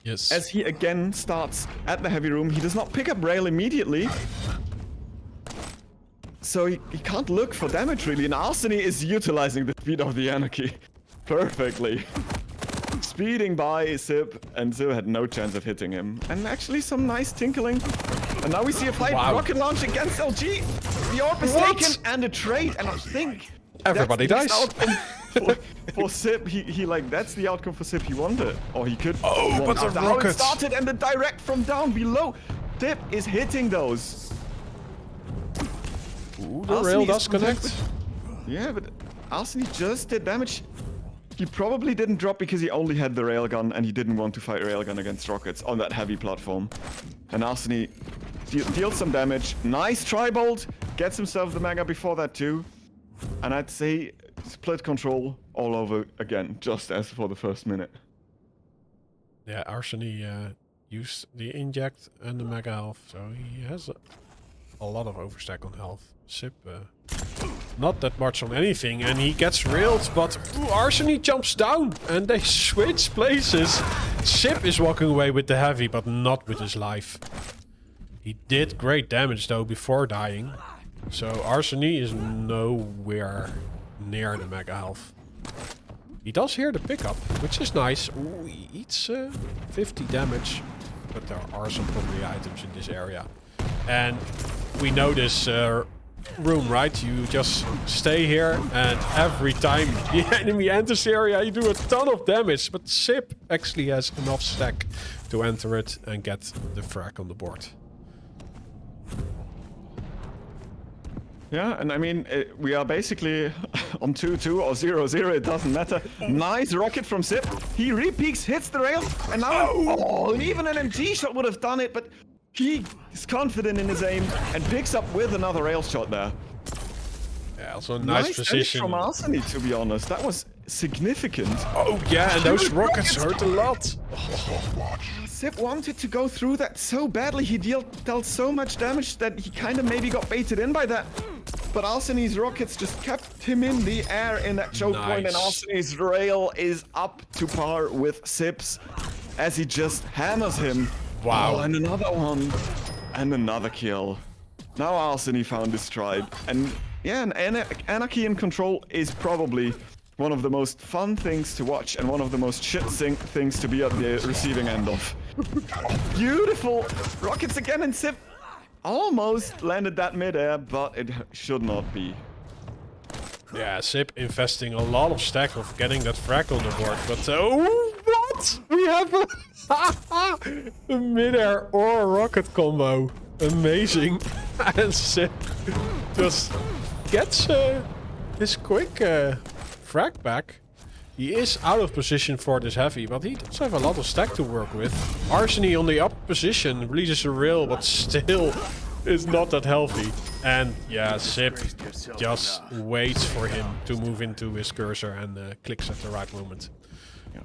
Yes. As he again starts at the heavy room, he does not pick up rail immediately. So he can't look for damage really, and ARSENY is utilizing the speed of the Anarchy perfectly. Speeding by SIB, and SIB had no chance of hitting him. And actually some nice tinkling. And now we see a fight, rocket launch against LG. The orb is taken, and a trade, and I think everybody dies. For SIB, he like, that's the outcome for SIB he wanted. Or he could. Oh, but the rocket started, and the direct from down below. SIB is hitting those. Ooh, the rail does connect. Yeah, but ARSENY just did damage. He probably didn't drop because he only had the railgun and he didn't want to fight railgun against rockets on that heavy platform. And ARSENY deals some damage. Nice tri-bolt. Gets himself the mega before that too. And I'd say split control all over again, just as for the first minute. Yeah, ARSENY used the inject and the mega health, so he has a lot of overstack on health. SIB, not that much on anything, and he gets railed, but ARSENY jumps down, and they switch places. SIB is walking away with the heavy, but not with his life. He did great damage, though, before dying. So ARSENY is nowhere near the mega health. He does hear the pickup, which is nice. Ooh, he eats 50 damage, but there are some probably items in this area. And we know this room, right? You just stay here, and every time the enemy enters the area, you do a ton of damage. But SIB actually has enough stack to enter it and get the frag on the board. Yeah, and I mean, we are basically on 2-2 or 0-0, it doesn't matter. Nice rocket from SIB. He re-peeks, hits the rail, and now... Oh, and even an MG shot would have done it, but he is confident in his aim and picks up with another rail shot there. Yeah, also a nice position. From ARSENY, to be honest. That was significant. Oh yeah, and those rockets hurt a lot. SIB wanted to go through that so badly. He dealt so much damage that he kind of maybe got baited in by that. But ARSENY's rockets just kept him in the air in that choke point, and ARSENY's rail is up to par with SIB's as he just hammers him. Wow. Oh, and another one. And another kill. Now ARSENY found his tribe. And yeah, an Anarchy in control is probably one of the most fun things to watch and one of the most shit things to be at the receiving end of. Beautiful rockets again, and SIB almost landed that midair, but it should not be. Yeah, SIB investing a lot of stack of getting that frag on the board, but oh, what? We have a midair or rocket combo. Amazing. And SIB just gets his quick frag back. He is out of position for this heavy, but he does have a lot of stack to work with. ARSENY on the up position releases a rail, but still is not that healthy. And yeah, SIB just waits for him to move into his cursor and clicks at the right moment. Yeah.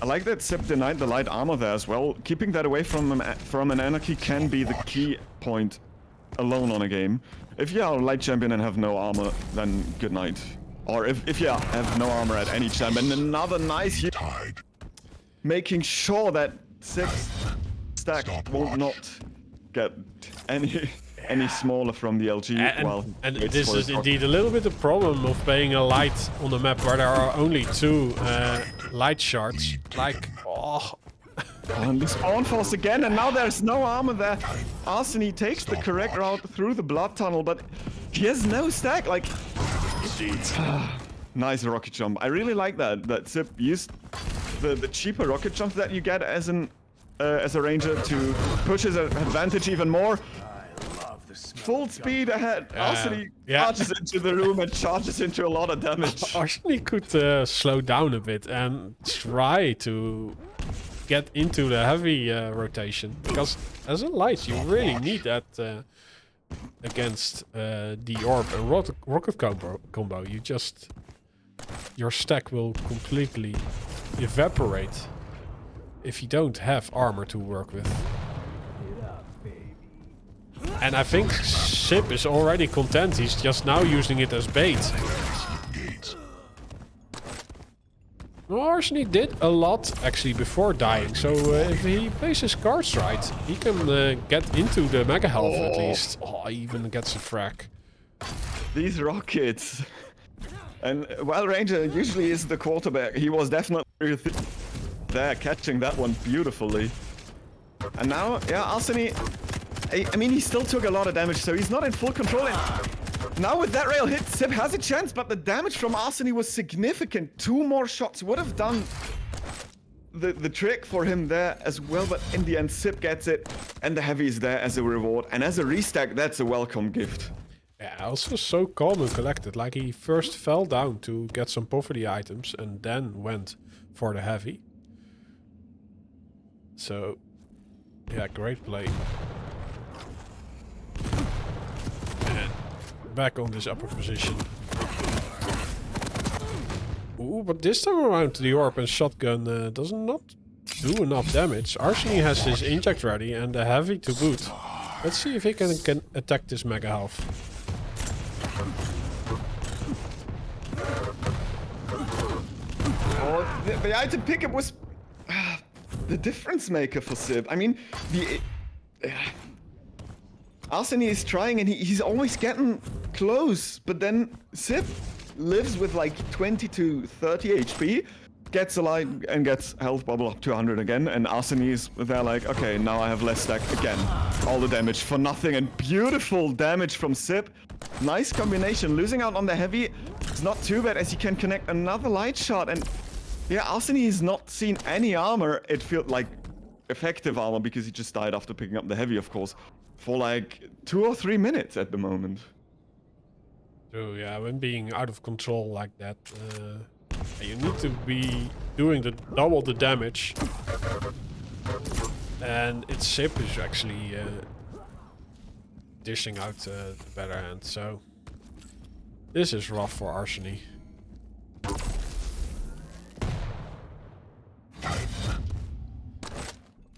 I like that SIB denied the light armor there as well. Keeping that away from an Anarchy can be the key point alone on a game. If you are a light champion and have no armor, then good night. Or if you have no armor at any time. And another nice hit. Making sure that SIB's stack will not get any smaller from the LG. And this is indeed a little bit the problem of playing a light on the map where there are only two light shards. Like, oh. And the spawn force again, and now there's no armor there. ARSENY takes the correct route through the blood tunnel, but he has no stack. Like, nice rocket jump. I really like that SIB used the cheaper rocket jump that you get as a ranger to push his advantage even more. Full speed ahead. ARSENY charges into the room and charges into a lot of damage. ARSENY could slow down a bit and try to get into the heavy rotation, because as a light you really need that against the orb and rocket combo. You just, your stack will completely evaporate if you don't have armor to work with. And I think SIB is already content. He's just now using it as bait. Well, ARSENY did a lot actually before dying, so if he plays his cards right, he can get into the mega health at least. Oh, he even gets a frack. These rockets. And while Ranger usually is the quarterback, he was definitely there catching that one beautifully. And now, yeah, ARSENY, I mean, he still took a lot of damage, so he's not in full control. And now with that rail hit, SIB has a chance, but the damage from ARSENY was significant. 2 more shots would have done the trick for him there as well, but in the end, SIB gets it, and the heavy is there as a reward. And as a restack, that's a welcome gift. Yeah, also so calm and collected. Like, he first fell down to get some poverty items and then went for the heavy. So, yeah, great play. And back on this upper position. Ooh, but this time around the orb and shotgun does not do enough damage. ARSENY has his inject ready and the heavy to boot. Let's see if he can attack this mega health. Oh, the item pickup was the difference maker for SIB. I mean, the ARSENY is trying and he's always getting close, but then SIB lives with like 20 to 30 HP, gets alive and gets health bubble up to 100 again, and ARSENY is there like, okay, now I have less stack again. All the damage for nothing, and beautiful damage from SIB. Nice combination. Losing out on the heavy is not too bad as he can connect another light shot, and yeah, ARSENY has not seen any armor. It felt like effective armor because he just died after picking up the heavy, of course, for like 2 or 3 minutes at the moment. So yeah, when being out of control like that, you need to be doing double the damage. And its SIB is actually dishing out the better hand, so this is rough for ARSENY.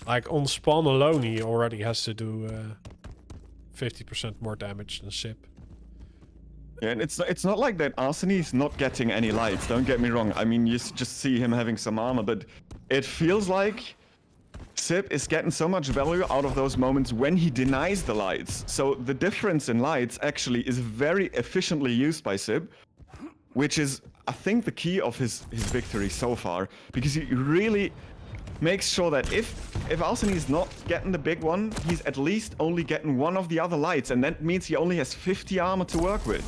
Like on spawn alone, he already has to do 50% more damage than SIB. Yeah, and it's not like that ARSENY is not getting any lights, don't get me wrong. I mean, you just see him having some armor, but it feels like SIB is getting so much value out of those moments when he denies the lights. So the difference in lights actually is very efficiently used by SIB, which is, I think, the key of his victory so far, because he really makes sure that if ARSENY is not getting the big one, he's at least only getting one of the other lights, and that means he only has 50 armor to work with.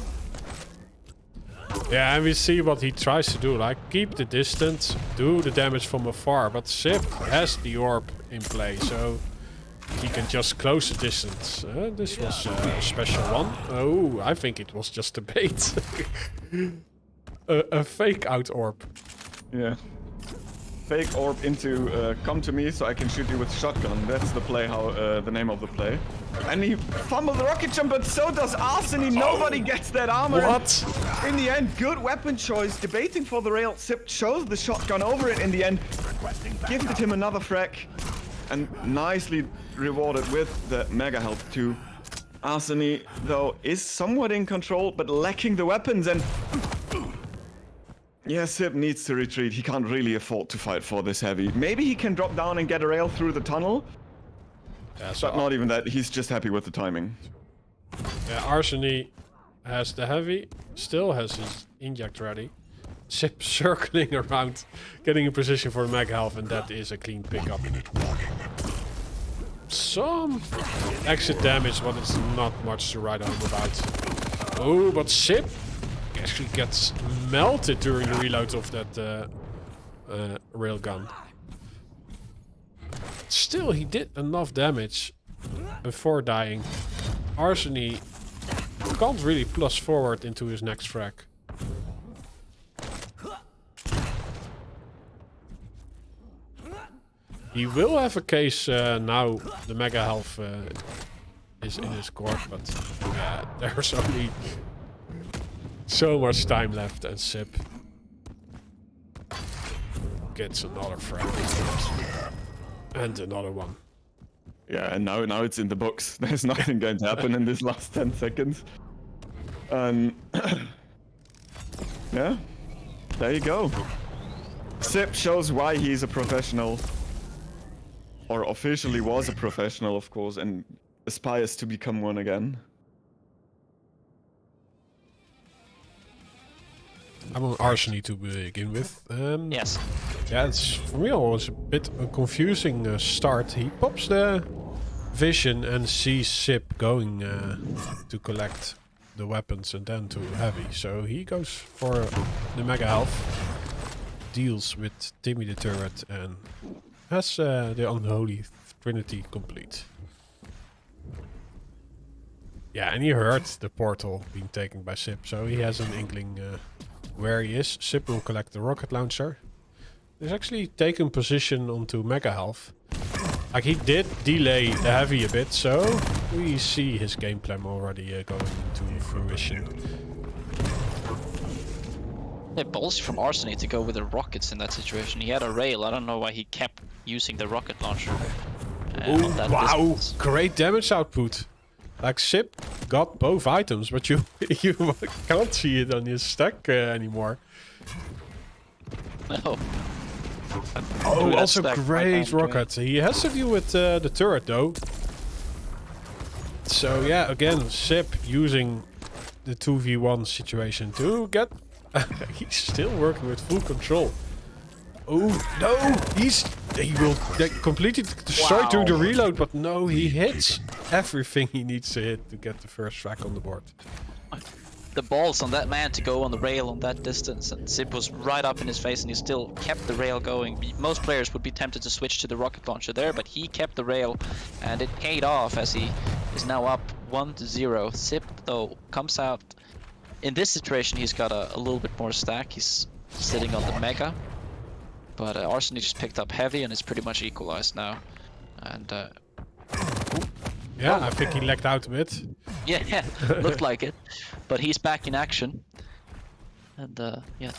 Yeah, and we see what he tries to do, like keep the distance, do the damage from afar, but SIB has the orb in play, so he can just close the distance. This was a special one. Oh, I think it was just a bait. a fake out orb. Yeah. Fake orb into come to me so I can shoot you with shotgun. That's the play, how the name of the play. And he fumbled the rocket jump, but so does ARSENY. Nobody gets that armor. What? In the end, good weapon choice. Debating for the rail. SIB chose the shotgun over it in the end. Gifted him another frag. And nicely rewarded with the mega health too. ARSENY, though, is somewhat in control, but lacking the weapons, and yeah, SIB needs to retreat. He can't really afford to fight for this heavy. Maybe he can drop down and get a rail through the tunnel. Yeah, so but not even that. He's just happy with the timing. Yeah, ARSENY has the heavy, still has his inject ready. SIB circling around, getting in position for the mega health, and that is a clean pickup. Some exit damage, but it's not much to write home about. Oh, but SIB actually gets melted during the reload of that railgun. Still, he did enough damage before dying. ARSENY can't really plus forward into his next frag. He will have a case now. The mega health is in his court, but yeah, there's only so much time left, and SIB gets another frag. And another one. Yeah, and now it's in the books. There's nothing going to happen in this last 10 seconds. Yeah, there you go. SIB shows why he's a professional. Or officially was a professional, of course, and aspires to become one again. I'm on ARSENY to begin with. Yes. Yeah, it's for me always a bit a confusing start. He pops the vision and sees SIB going to collect the weapons and then to heavy. So he goes for the mega health, deals with Timmy the turret, and has the unholy trinity complete. Yeah, and he heard the portal being taken by SIB, so he has an inkling where he is. SIB will collect the rocket launcher. He's actually taken position onto mega health. Like, he did delay the heavy a bit, so we see his game plan already going into fruition. Yeah, ballsy from ARSENY to go with the rockets in that situation. He had a rail. I don't know why he kept using the rocket launcher. On that Wow, distance. great damage output. Like, SIB got both items, but you can't see it on his stack anymore. No. Oh, also great rocket. He has to deal with the turret though. So yeah, again, SIB using the 2v1 situation to get... he's still working with full control. Oh, no! He will completely destroy through the reload, but no, he hits everything he needs to hit to get the first track on the board. The balls on that man to go on the rail on that distance, and SIB was right up in his face and he still kept the rail going. Most players would be tempted to switch to the rocket launcher there, but he kept the rail and it paid off as he is now up 1-0. SIB though comes out. In this situation he's got a little bit more stack. He's sitting on the mega, but ARSENY just picked up heavy and it's pretty much equalized now. And yeah, I think he lagged out a bit. yeah, looked like it, but he's back in action. And yeah,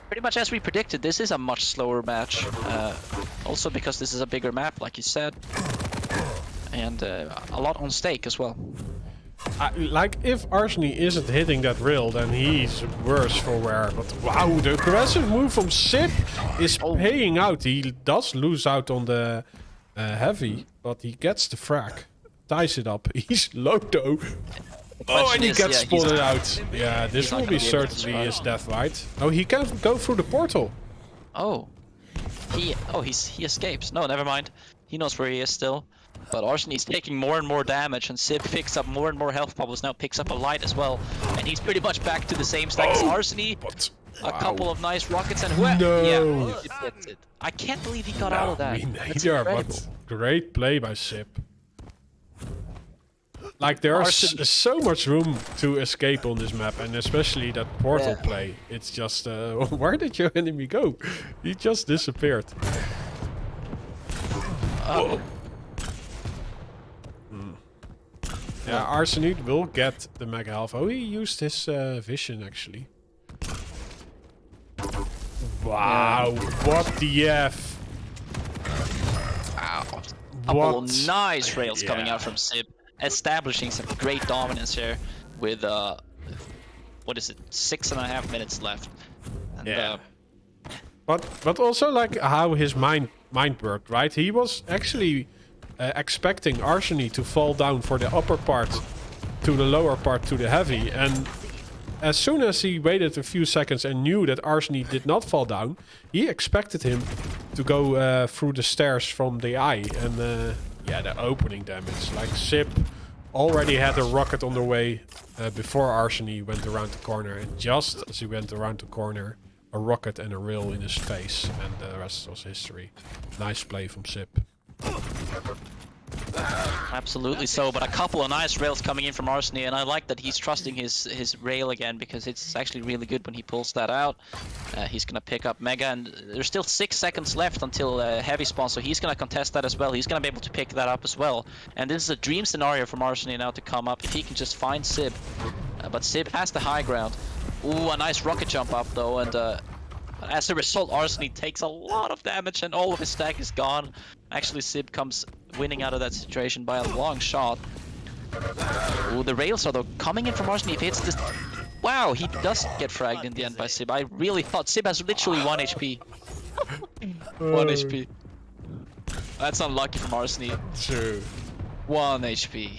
pretty much as we predicted, this is a much slower match. Also because this is a bigger map, like you said, and a lot on stake as well. Like, if ARSENY isn't hitting that rail, then he's worse for wear. But wow, the aggressive move from SIB is paying out. He does lose out on the heavy, but he gets the frag. Ties it up. He's low though. Oh, and he gets spotted out. Yeah, this will be certainly his death, right? Oh, he can go through the portal. Oh, he escapes. No, never mind. He knows where he is still. But ARSENY is taking more and more damage, and SIB picks up more and more health bubbles. Now picks up a light as well, and he's pretty much back to the same stack as ARSENY. A couple of nice rockets and yeah, it hits it. I can't believe he got out of that. Neither, but great play by SIB. Like, there's so much room to escape on this map, and especially that portal play. It's just, where did your enemy go? He just disappeared. Yeah, ARSENY will get the mega health. Oh, he used his vision actually. Wow, what the F? Wow. Couple of nice rails coming out from SIB, establishing some great dominance here with what is it, 6.5 minutes left. And, yeah. But also like how his mind worked, right? He was actually expecting ARSENY to fall down for the upper part to the lower part to the heavy, and as soon as he waited a few seconds and knew that ARSENY did not fall down, he expected him to go through the stairs from the eye, and yeah, the opening damage. Like, SIB already had a rocket on the way before ARSENY went around the corner, and just as he went around the corner, a rocket and a rail in his face, and the rest was history. Nice play from SIB. Absolutely so, but a couple of nice rails coming in from ARSENY, and I like that he's trusting his rail again, because it's actually really good when he pulls that out. He's gonna pick up mega, and there's still 6 seconds left until heavy spawn, so he's gonna contest that as well. He's gonna be able to pick that up as well, and this is a dream scenario from ARSENY now to come up if he can just find SIB. But SIB has the high ground. Ooh, a nice rocket jump up though, and as a result, ARSENY takes a lot of damage and all of his stack is gone. Actually, SIB comes winning out of that situation by a long shot. Ooh, the rails are though coming in from ARSENY. If he hits this Wow, he does get fragged in the end by SIB. I really thought SIB has literally 1 HP. 1 HP. That's unlucky from ARSENY. True. 1 HP.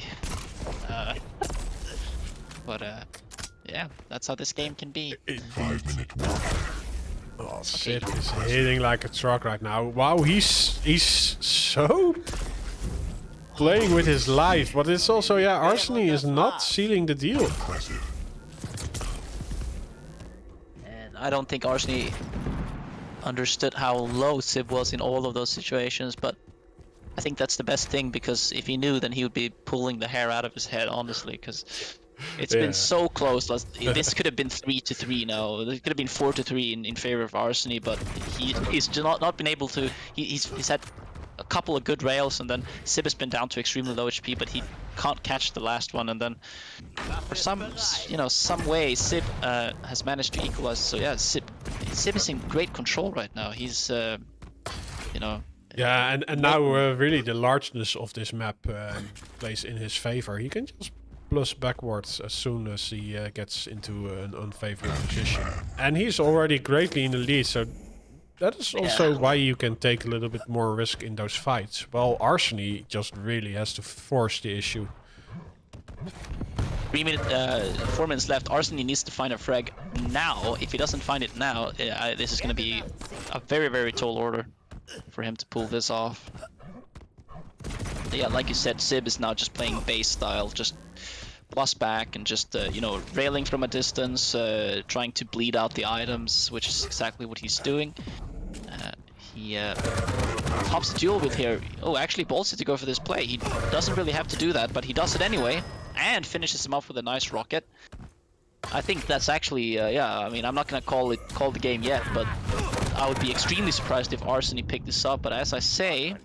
Yeah, that's how this game can be. Oh, SIB is hitting like a truck right now. Wow, he's so playing with his life, but it's also, yeah, ARSENY is not sealing the deal. And I don't think ARSENY understood how low SIB was in all of those situations, but I think that's the best thing, because if he knew, then he would be pulling the hair out of his head, honestly, because it's been so close. This could have been 3-3 now. It could have been 4-3 in favor of ARSENY, but he's not been able to. He's had a couple of good rails, and then SIB has been down to extremely low HP, but he can't catch the last one, and then for some way SIB has managed to equalize. So yeah, SIB is in great control right now. He's Yeah, and now really the largeness of this map plays in his favor. He can just plus backwards as soon as he gets into an unfavorable position. And he's already greatly in the lead, so that is also why you can take a little bit more risk in those fights. Well, ARSENY just really has to force the issue. 4 minutes left. ARSENY needs to find a frag now. If he doesn't find it now, this is going to be a very, very tall order for him to pull this off. But yeah, like you said, SIB is now just playing base style, just plus back and just railing from a distance, trying to bleed out the items, which is exactly what he's doing. He tops the duel with here. Oh, actually ballsy to go for this play. He doesn't really have to do that, but he does it anyway, and finishes him off with a nice rocket. I think that's actually, I mean, I'm not gonna call the game yet, but I would be extremely surprised if ARSENY picked this up. But as I say,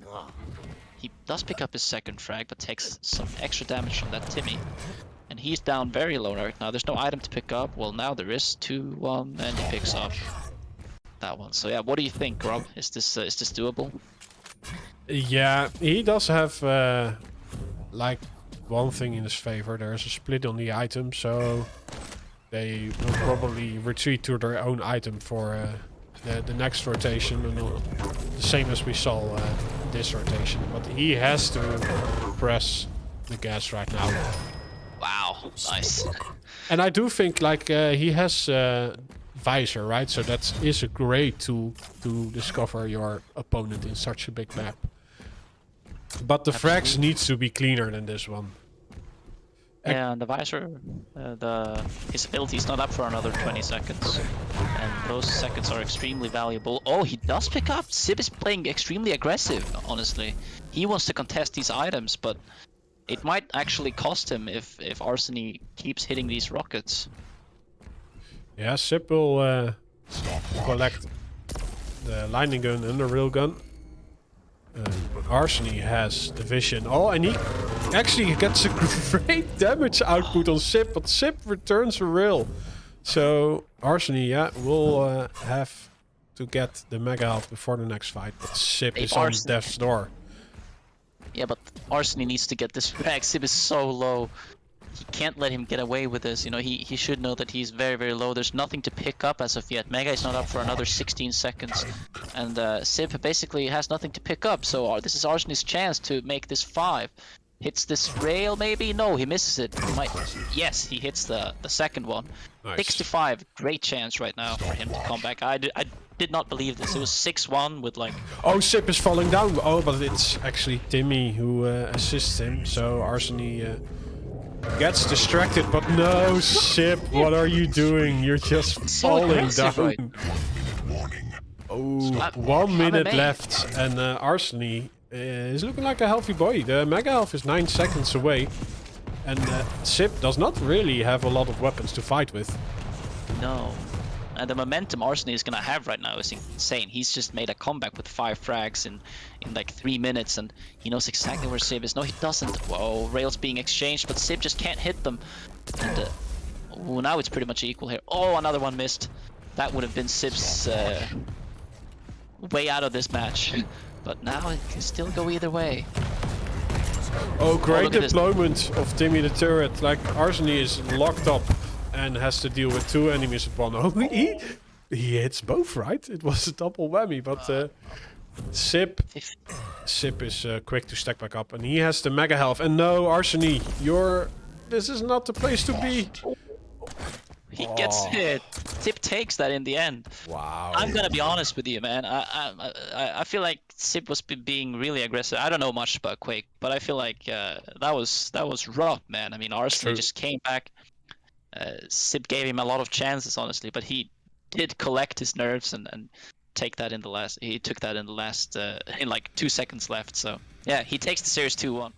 he does pick up his second frag, but takes some extra damage from that Timmy. And he's down very low right now. There's no item to pick up. Well, now there is 2-1, and he picks up that one. So yeah, what do you think, Rob? Is this doable? Yeah, he does have like one thing in his favor. There's a split on the item, so they will probably retreat to their own item for the next rotation, and the same as we saw this rotation. But he has to press the gas right now. Wow, nice. And I do think like he has visor, right? So that is a great tool to discover your opponent in such a big map. But the frags needs to be cleaner than this one. And the visor, his ability is not up for another 20 seconds. And those seconds are extremely valuable. Oh, he does pick up. SIB is playing extremely aggressive, honestly. He wants to contest these items, but it might actually cost him if ARSENY keeps hitting these rockets. Yeah, SIB will collect the lightning gun and the rail gun. ARSENY has the vision. Oh, and he actually gets a great damage output on SIB, but SIB returns a rail. So ARSENY, yeah, will have to get the mega health before the next fight. But SIB is on death's door. Yeah, but ARSENY needs to get this frag. SIB is so low. He can't let him get away with this. You know, he should know that he's very, very low. There's nothing to pick up as of yet. Mega is not up for another 16 seconds. And SIB basically has nothing to pick up. So this is ARSENY's chance to make this 5. Hits this rail maybe? No, he misses it. He might. Yes, he hits the second one. Nice. 6-5. Great chance right now for him to come back. I did not believe this. It was 6-1 with like... Oh, SIB is falling down. Oh, but it's actually Timmy who assists him. So ARSENY gets distracted, but no, SIB, what are you doing? You're just falling down. Right? Oh, 1 minute left, and ARSENY is looking like a healthy boy. The mega health is 9 seconds away, and SIB does not really have a lot of weapons to fight with. No. And the momentum ARSENY is gonna have right now is insane. He's just made a comeback with 5 frags in like 3 minutes, and he knows exactly where SIB is. No, he doesn't. Whoa, rails being exchanged, but SIB just can't hit them. And oh, now it's pretty much equal here. Oh, another one missed. That would have been SIB's way out of this match. But now it can still go either way. Oh, great deployment of Timmy the turret. Like, ARSENY is locked up and has to deal with 2 enemies at one. Oh, he hits both, right? It was a double whammy, but SIB is quick to stack back up, and he has the mega health. And no, ARSENY, this is not the place to be. He gets hit. SIB takes that in the end. Wow. I'm gonna be honest with you, man. I feel like SIB was being really aggressive. I don't know much about Quake, but I feel like that was rough, man. I mean, ARSENY just came back. SIB gave him a lot of chances, honestly, but he did collect his nerves and take that in the last. He took that in the last in like 2 seconds left. So yeah, he takes the series 2-1.